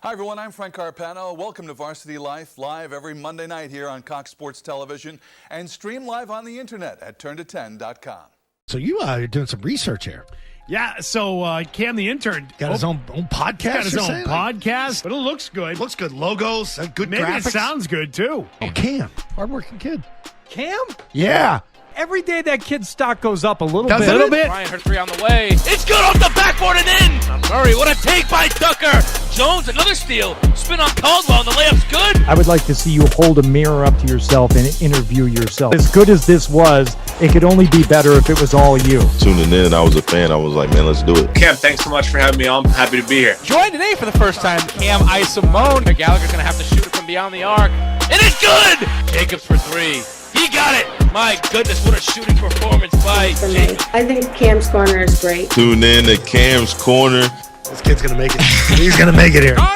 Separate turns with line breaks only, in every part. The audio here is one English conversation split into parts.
Hi, everyone. I'm Frank Carpano. Welcome to Varsity Life, live every Monday night here on Cox Sports Television and stream live on the internet at turnto10.com.
So you are doing some research here.
Yeah, so Cam the intern
Got his own podcast.
got his own podcast, but it looks good.
Looks good. Logos, good
Maybe
graphics.
it sounds good, too.
Oh, Cam. Hardworking kid.
Cam?
Yeah.
Every day that kid's stock goes up a little
Doesn't
bit.
it?
A little bit.
Ryan, her three on the way. It's good off the backboard and in. Murray, what a take by Tucker. Jones, another steal. Spin on Caldwell, and the layup's good.
I would like to see you hold a mirror up to yourself and interview yourself. As good as this was, it could only be better if it was all you.
Tuning in, I was a fan. I was like, man, let's do it.
Cam, thanks so much for having me on. I'm happy to be here. Joined today for the first time, Cam Isimone. Gallagher's going to have to shoot it from beyond the arc. And it's good! Jacobs for three. He got it! My goodness, what a shooting performance by Jacobs.
I think Cam's Corner is great.
Tune in to Cam's Corner.
This kid's going to make it. He's going to make it here.
All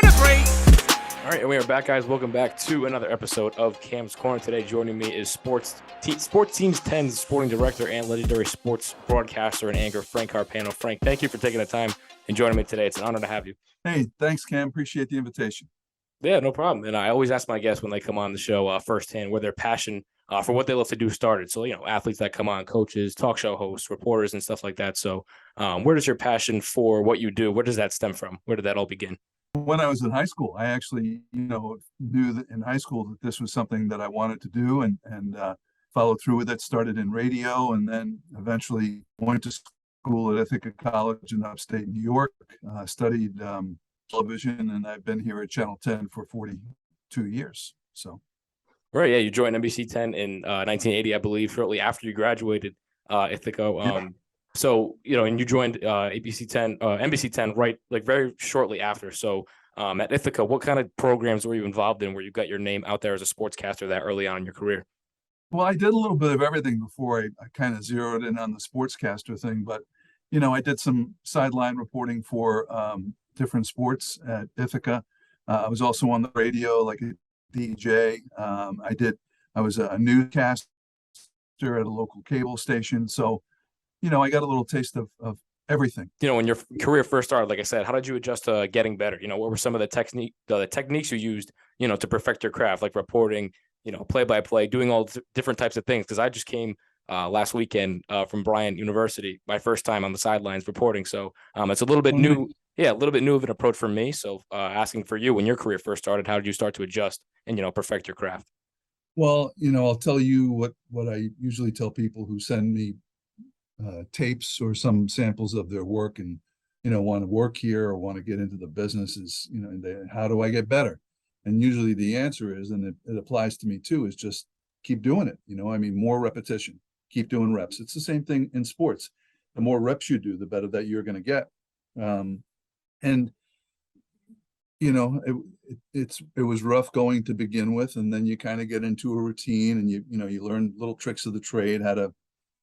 right, and we are back, guys. Welcome back to another episode of Cam's Corner. Today, joining me is Sports Teams 10's sporting director and legendary sports broadcaster and anchor, Frank Carpano. Frank, thank you for taking the time and joining me today. It's an honor to have you.
Hey, thanks, Cam. Appreciate the invitation.
Yeah, no problem. And I always ask my guests when they come on the show firsthand where their passion for what they love to do started. So, athletes that come on, coaches, talk show hosts, reporters, and stuff like that. So where does your passion for what you do, where does that stem from? Where did that all begin?
When I was in high school, I actually, knew that in high school that this was something that I wanted to do and follow through with it. Started in radio and then eventually went to school at Ithaca College in upstate New York, studied television, and I've been here at Channel 10 for 42 years. So.
Right, yeah, you joined NBC-10 in 1980, I believe, shortly after you graduated Ithaca.
Yeah.
So, and you joined NBC-10 right, like very shortly after. So at Ithaca, what kind of programs were you involved in where you got your name out there as a sportscaster that early on in your career?
Well, I did a little bit of everything before I kind of zeroed in on the sportscaster thing, but, I did some sideline reporting for different sports at Ithaca. I was also on the radio, like a DJ. I was a newscaster at a local cable station. So, I got a little taste of everything.
When your career first started, like I said, how did you adjust to getting better? What were some of the techniques you used, to perfect your craft, like reporting, play-by-play, doing all different types of things? Because I just came last weekend from Bryant University, my first time on the sidelines reporting. So it's a little bit new. Yeah, a little bit new of an approach for me. So asking for you, when your career first started, how did you start to adjust and, perfect your craft?
Well, I'll tell you what I usually tell people who send me tapes or some samples of their work and, want to work here or want to get into the business is, how do I get better? And usually the answer is, and it applies to me too, is just keep doing it. More repetition, keep doing reps. It's the same thing in sports. The more reps you do, the better that you're going to get. And it was rough going to begin with, and then you kind of get into a routine and you learn little tricks of the trade, how to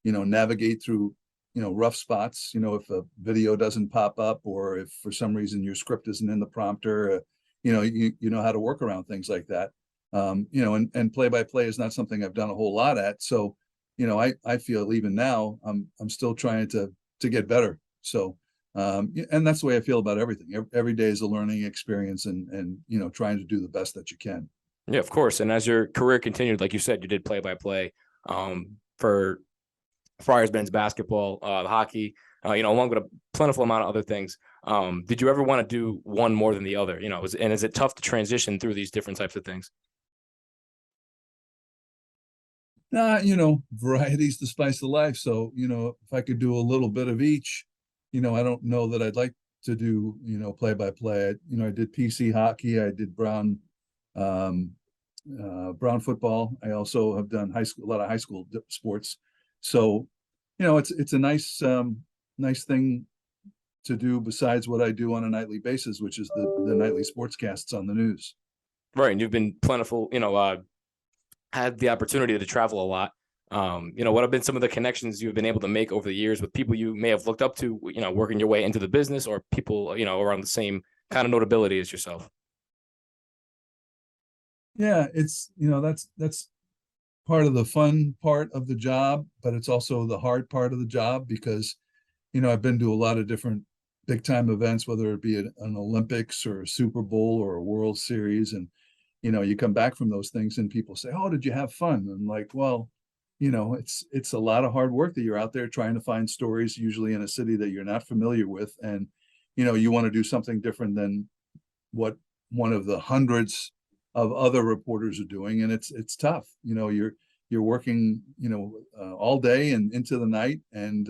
navigate through rough spots, if a video doesn't pop up or if for some reason your script isn't in the prompter, you know how to work around things like that. And play-by-play is not something I've done a whole lot at, so I feel even now I'm still trying to get better. So and that's the way I feel about everything. Every day is a learning experience and trying to do the best that you can.
Yeah, of course. And as your career continued, like you said, you did play-by-play for Friars men's basketball, hockey, along with a plentiful amount of other things. Did you ever want to do one more than the other? And is it tough to transition through these different types of things?
Variety's the spice of life. So, if I could do a little bit of each, I don't know that I'd like to do, play-by-play. I did PC hockey. I did Brown football. I also have done a lot of high school sports. So, it's a nice thing to do besides what I do on a nightly basis, which is the nightly sportscasts on the news.
Right. And you've been plentiful, had the opportunity to travel a lot. What have been some of the connections you've been able to make over the years with people you may have looked up to, working your way into the business, or people, around the same kind of notability as yourself?
Yeah, it's, that's part of the fun part of the job, but it's also the hard part of the job because, I've been to a lot of different big time events, whether it be an Olympics or a Super Bowl or a World Series. And, you come back from those things and people say, "Oh, did you have fun?" And I'm like, well, it's a lot of hard work that you're out there trying to find stories, usually in a city that you're not familiar with. And, you want to do something different than what one of the hundreds of other reporters are doing. And it's tough. You're working, all day and into the night, and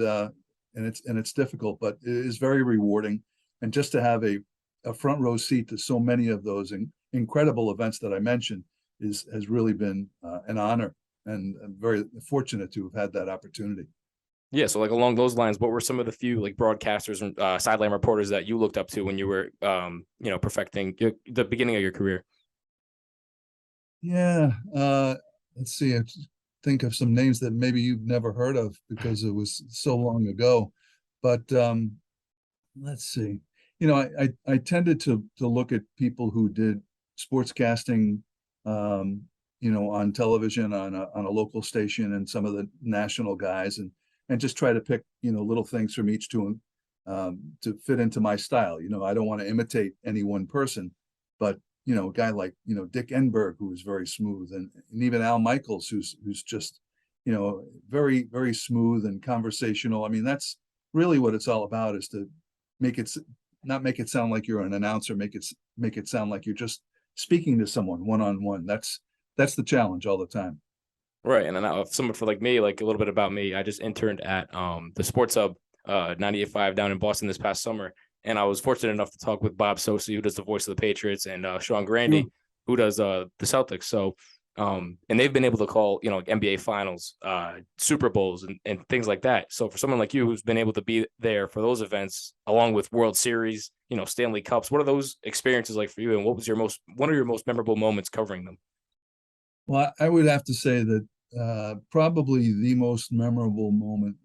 it's difficult, but it is very rewarding. And just to have a front row seat to so many of those incredible events that I mentioned has really been an honor, and I'm very fortunate to have had that opportunity.
Yeah, so like along those lines, what were some of the few like broadcasters and sideline reporters that you looked up to when you were, perfecting the beginning of your career?
Yeah, let's see. I think of some names that maybe you've never heard of because it was so long ago. But let's see. I tended to look at people who did sportscasting, on television on a local station, and some of the national guys, and just try to pick little things from each to fit into my style. I don't want to imitate any one person, but a guy like Dick Enberg, who is very smooth, and even Al Michaels, who's just very, very smooth and conversational. I mean, that's really what it's all about, is to not make it sound like you're an announcer, make it sound like you're just speaking to someone one-on-one. That's the challenge all the time.
Right. And then someone for like me, like a little bit about me, I just interned at the Sports Hub 98.5 down in Boston this past summer. And I was fortunate enough to talk with Bob Sosi, who does the voice of the Patriots, and Sean Grandy, who does the Celtics. So, and they've been able to call, NBA finals, Super Bowls and things like that. So for someone like you, who's been able to be there for those events, along with World Series, Stanley Cups, what are those experiences like for you? And what was one of your most memorable moments covering them?
Well, I would have to say that probably the most memorable moment,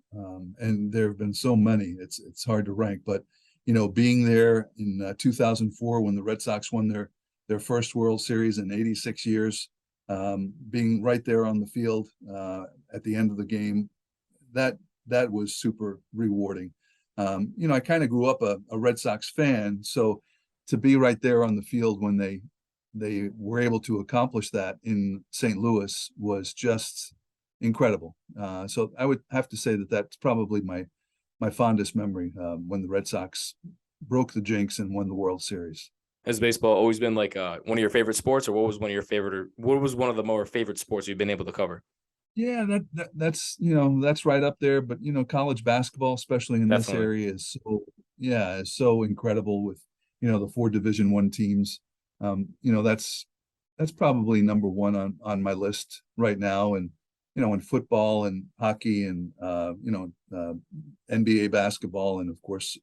and there have been so many, it's hard to rank, but being there in 2004 when the Red Sox won their first World Series in 86 years, being right there on the field at the end of the game, that was super rewarding. I kind of grew up a Red Sox fan, so to be right there on the field when they were able to accomplish that in St. Louis was just incredible. So I would have to say that that's probably my fondest memory, when the Red Sox broke the jinx and won the World Series.
Has baseball always been like one of your favorite sports, or what was one of the more favorite sports you've been able to cover?
Yeah, that's that's right up there. But college basketball, especially in this area, is so incredible with the 4 Division I teams. That's probably number one on my list right now. And in football and hockey and NBA basketball, and of course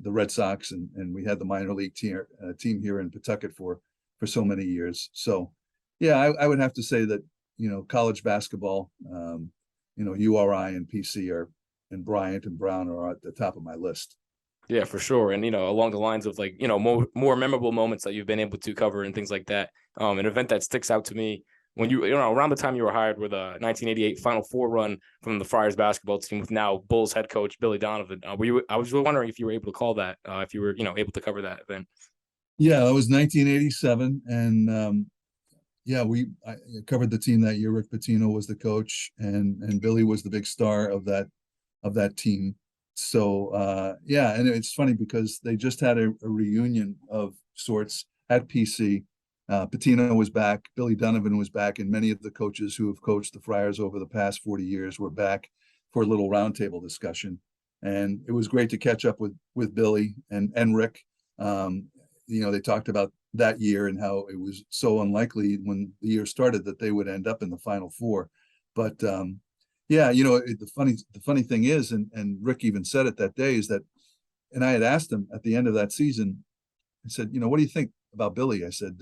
the Red Sox, and we had the minor league team here in Pawtucket for so many years. So yeah, I would have to say that college basketball, URI and PC and Bryant and Brown are at the top of my list.
Yeah, for sure. And, along the lines of like, more memorable moments that you've been able to cover and things like that. An event that sticks out to me when around the time you were hired with a 1988 Final Four run from the Friars basketball team with now Bulls head coach Billy Donovan. I was wondering if you were able to call that, if you were, able to cover that event.
Yeah, it was 1987. And I covered the team that year. Rick Pitino was the coach, and Billy was the big star of that team. So and it's funny because they just had a reunion of sorts at PC. Pitino was back, Billy Donovan was back, and many of the coaches who have coached the Friars over the past 40 years were back for a little roundtable discussion. And it was great to catch up with Billy and Rick. They talked about that year and how it was so unlikely when the year started that they would end up in the Final Four. But the funny thing is, and Rick even said it that day, is that, and I had asked him at the end of that season, I said, what do you think about Billy? I said,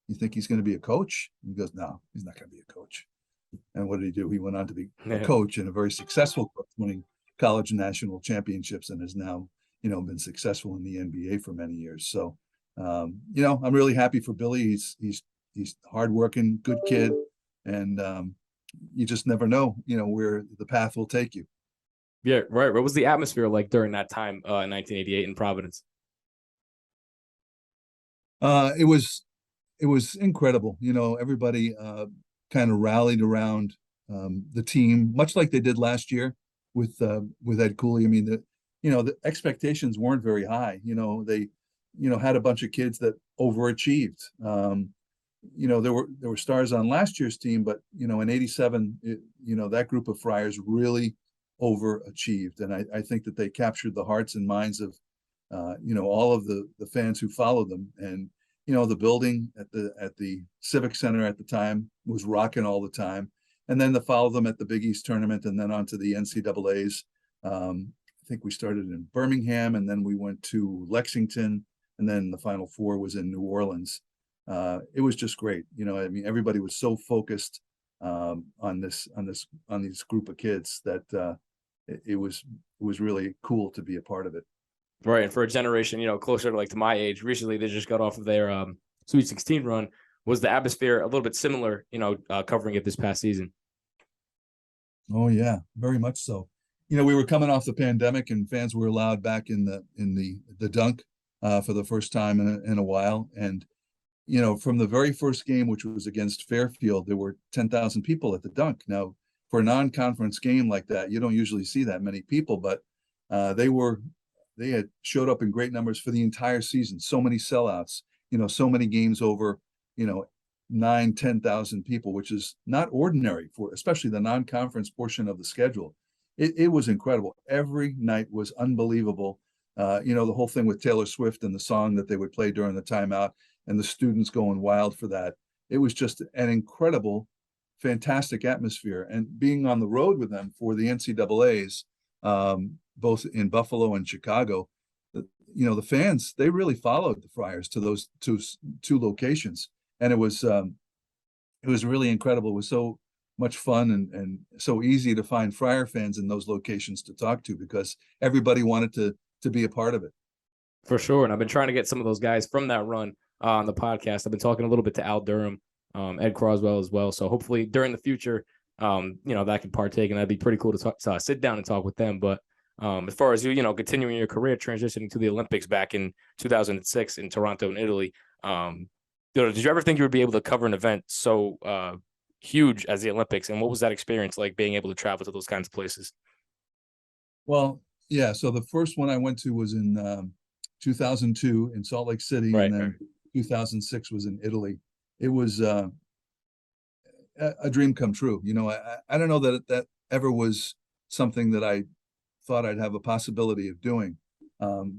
you think he's going to be a coach? And he goes, no, he's not going to be a coach. And what did he do? He went on to be a coach, and a very successful coach, winning college and national championships, and has now, been successful in the NBA for many years. So, I'm really happy for Billy. He's hardworking, good kid. And, you just never know, where the path will take you.
Yeah, right. What was the atmosphere like during that time in 1988 in Providence?
It was incredible. Everybody kind of rallied around the team, much like they did last year with Ed Cooley. I mean, the expectations weren't very high. They had a bunch of kids that overachieved. There were stars on last year's team, but in '87, that group of Friars really overachieved, and I think that they captured the hearts and minds of all of the fans who followed them. And the building at the Civic Center at the time was rocking all the time. And then to follow them at the Big East tournament and then on to the NCAAs. I think we started in Birmingham and then we went to Lexington, and then the Final Four was in New Orleans. It was just great. I mean, everybody was so focused on these group of kids that it was really cool to be a part of it.
Right. And for a generation, closer to my age, recently they just got off of their Sweet 16 run. Was the atmosphere a little bit similar, covering it this past season?
Oh yeah, very much so. We were coming off the pandemic and fans were allowed back in the dunk for the first time in a while. And, from the very first game, which was against Fairfield, there were 10,000 people at the dunk. Now, for a non-conference game like that, you don't usually see that many people, but they had showed up in great numbers for the entire season. So many sellouts, so many games over, 9,000-10,000 people, which is not ordinary for especially the non-conference portion of the schedule. It was incredible. Every night was unbelievable. The whole thing with Taylor Swift and the song that they would play during the timeout and the students going wild for that. It was just an incredible, fantastic atmosphere. And being on the road with them for the NCAAs, both in Buffalo and Chicago, the fans, they really followed the Friars to those two locations. And it was really incredible. It was so much fun and so easy to find Friar fans in those locations to talk to because everybody wanted to be a part of it.
For sure. And I've been trying to get some of those guys from that run on the podcast. I've been talking a little bit to Al Durham, Ed Croswell as well. So hopefully during the future, that can partake, and that'd be pretty cool to sit down and talk with them. But as far as continuing your career, transitioning to the Olympics back in 2006 in Toronto in Italy, did you ever think you would be able to cover an event so huge as the Olympics? And what was that experience like, being able to travel to those kinds of places?
Well, yeah. So the first one I went to was in 2002 in Salt Lake City,
Right,
and then 2006 was in Italy. It was a dream come true. I don't know that ever was something that I thought I'd have a possibility of doing.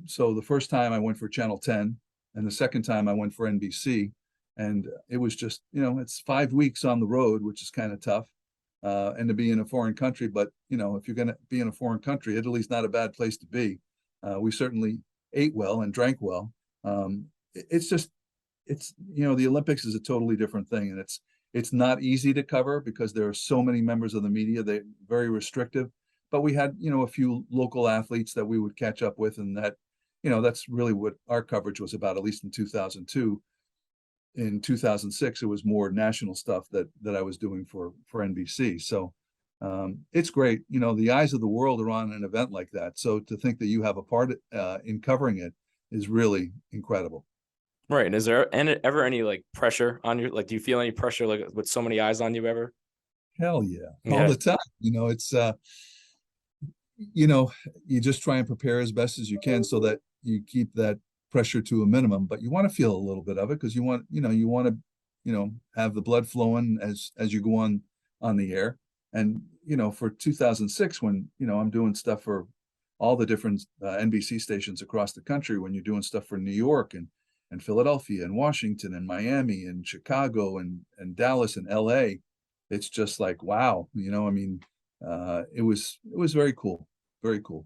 So the first time I went for Channel 10, and the second time I went for NBC, and it was just, it's 5 weeks on the road, which is kind of tough, and to be in a foreign country. But if you're going to be in a foreign country, Italy's not a bad place to be. We certainly ate well and drank well. The Olympics is a totally different thing, and it's not easy to cover because there are so many members of the media. They're very restrictive, but we had, a few local athletes that we would catch up with, and that, that's really what our coverage was about, at least in 2002. In 2006, it was more national stuff that I was doing for NBC. So it's great. The eyes of the world are on an event like that. So to think that you have a part in covering it is really incredible.
Right. And is there ever any pressure on you? Do you feel any pressure with so many eyes on you ever?
Hell yeah. All the time. It's you just try and prepare as best as you can so that you keep that pressure to a minimum, but you want to feel a little bit of it because you want to have the blood flowing as you go on the air. And for 2006, when I'm doing stuff for all the different NBC stations across the country, when you're doing stuff for New York and Philadelphia and Washington and Miami and Chicago and Dallas and LA, it's just like, wow, it was very cool. Very cool.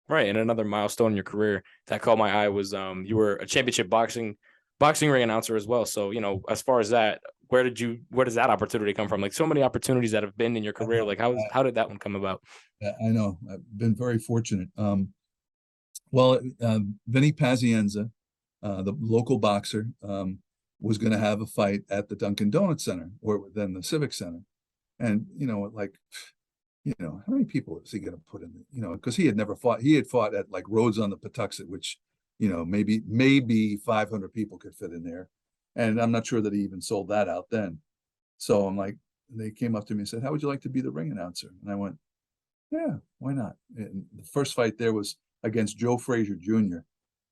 Right. And another milestone in your career that caught my eye was you were a championship boxing ring announcer as well. So, as far as that, where does that opportunity come from? So many opportunities that have been in your career. How did that one come about?
I know. I've been very fortunate. Vinny Pazienza, the local boxer, was going to have a fight at the Dunkin' Donut Center, or then the Civic Center. And, how many people is he going to put in, because he had fought at like Rhodes on the Patuxent, which, maybe 500 people could fit in there. And I'm not sure that he even sold that out then. So I'm like, they came up to me and said, how would you like to be the ring announcer? And I went, yeah, why not? And the first fight there was against Joe Frazier Jr.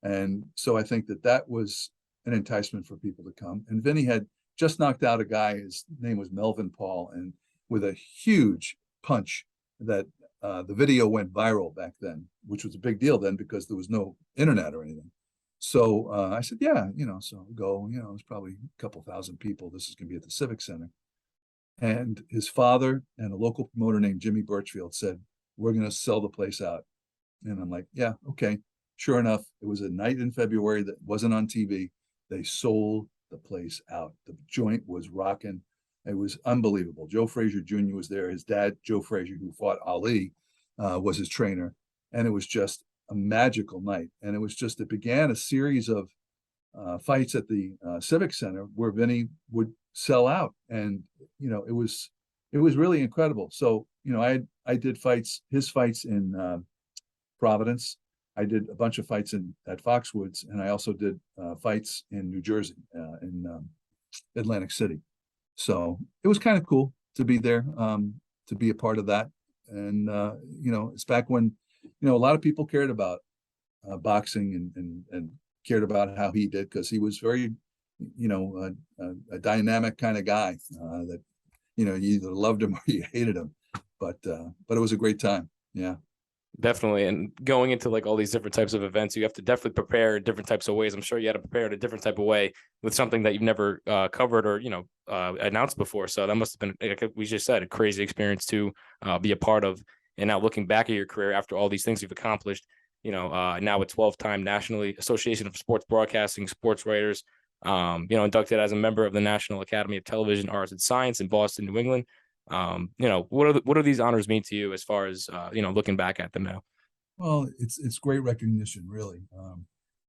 And so I think that was an enticement for people to come. And Vinny had just knocked out a guy, his name was Melvin Paul, and with a huge punch that the video went viral back then, which was a big deal then because there was no internet or anything. So I said, yeah, so go, it's probably a couple thousand people. This is going to be at the Civic Center. And his father and a local promoter named Jimmy Birchfield said, we're going to sell the place out. And I'm like, yeah, okay. Sure enough, it was a night in February that wasn't on TV. They sold the place out. The joint was rocking. It was unbelievable. Joe Frazier Jr. was there. His dad, Joe Frazier, who fought Ali, was his trainer. And it was just a magical night. And it began a series of fights at the Civic Center where Vinny would sell out. And, it was really incredible. So, I did his fights in Providence. I did a bunch of fights at Foxwoods, and I also did fights in New Jersey, in Atlantic City. So it was kind of cool to be there, to be a part of that. And, it's back when, a lot of people cared about boxing and cared about how he did, because he was very, a dynamic kind of guy that, you either loved him or you hated him. But it was a great time. Yeah.
Definitely. And going into like all these different types of events, you have to definitely prepare different types of ways. I'm sure you had to prepare in a different type of way with something that you've never covered or, announced before. So that must have been, like we just said, a crazy experience to be a part of. And now looking back at your career after all these things you've accomplished, now a 12-time Nationally Association of Sports Broadcasting Sportswriters, inducted as a member of the National Academy of Television Arts and Science in Boston, New England. What do these honors mean to you as far as looking back at them now?
Well, it's great recognition, really.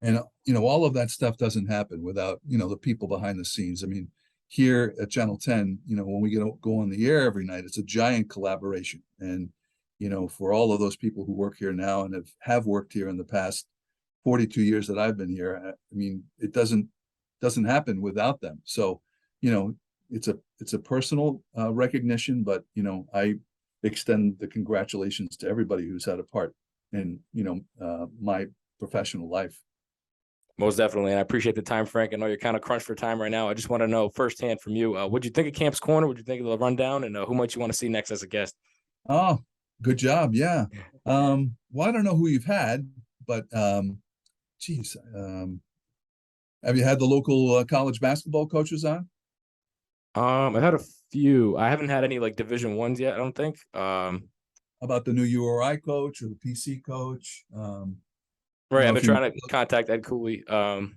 And all of that stuff doesn't happen without the people behind the scenes. I mean, here at Channel 10, when we go on the air every night, it's a giant collaboration. And for all of those people who work here now and have worked here in the past 42 years that I've been here, I mean, it doesn't happen without them. So it's a personal recognition, but I extend the congratulations to everybody who's had a part in my professional life.
Most definitely. And I appreciate the time, Frank. I know you're kind of crunched for time right now. I just want to know firsthand from you, what'd you think of Camp's Corner? What'd you think of the rundown? And who might you want to see next as a guest?
Oh, good job. Yeah. Well, I don't know who you've had, but geez, have you had the local college basketball coaches on?
I've had a few. I haven't had any like Division Ones yet, I don't think.
About the new URI coach or the PC coach?
Right. I've been trying to contact Ed Cooley. I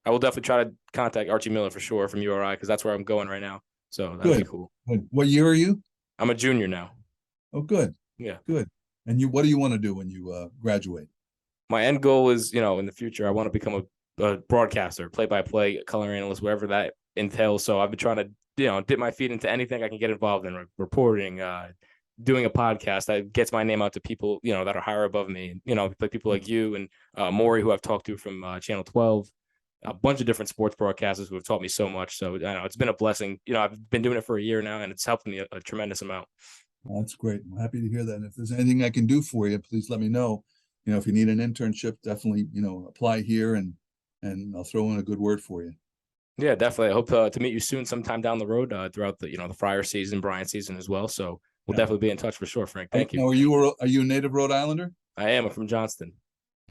will definitely try to contact Archie Miller for sure from URI, because that's where I'm going right now. So that'd be cool.
Good. What year are you?
I'm a junior now.
Oh, good.
Yeah.
Good. And what do you want to do when you graduate?
My end goal is, in the future, I want to become a broadcaster, play-by-play, color analyst, wherever that entails. So I've been trying to, dip my feet into anything I can get involved in, reporting, doing a podcast that gets my name out to people, that are higher above me, like people like you and Maury, who I've talked to from Channel 12, a bunch of different sports broadcasters who have taught me so much. So I know it's been a blessing. I've been doing it for a year now, and it's helped me a tremendous amount.
Well, that's great. I'm happy to hear that. And if there's anything I can do for you, please let me know. If you need an internship, definitely, apply here and I'll throw in a good word for you.
Yeah, definitely. I hope to meet you soon sometime down the road throughout the, the Friar season, Bryant season as well. So we'll definitely be in touch for sure, Frank. Thank you.
Now, are you a native Rhode Islander?
I am. I'm from Johnston.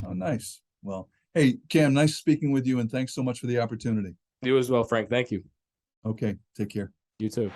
Oh, nice. Well, hey, Cam, nice speaking with you, and thanks so much for the opportunity.
You as well, Frank. Thank you.
Okay, take care.
You too.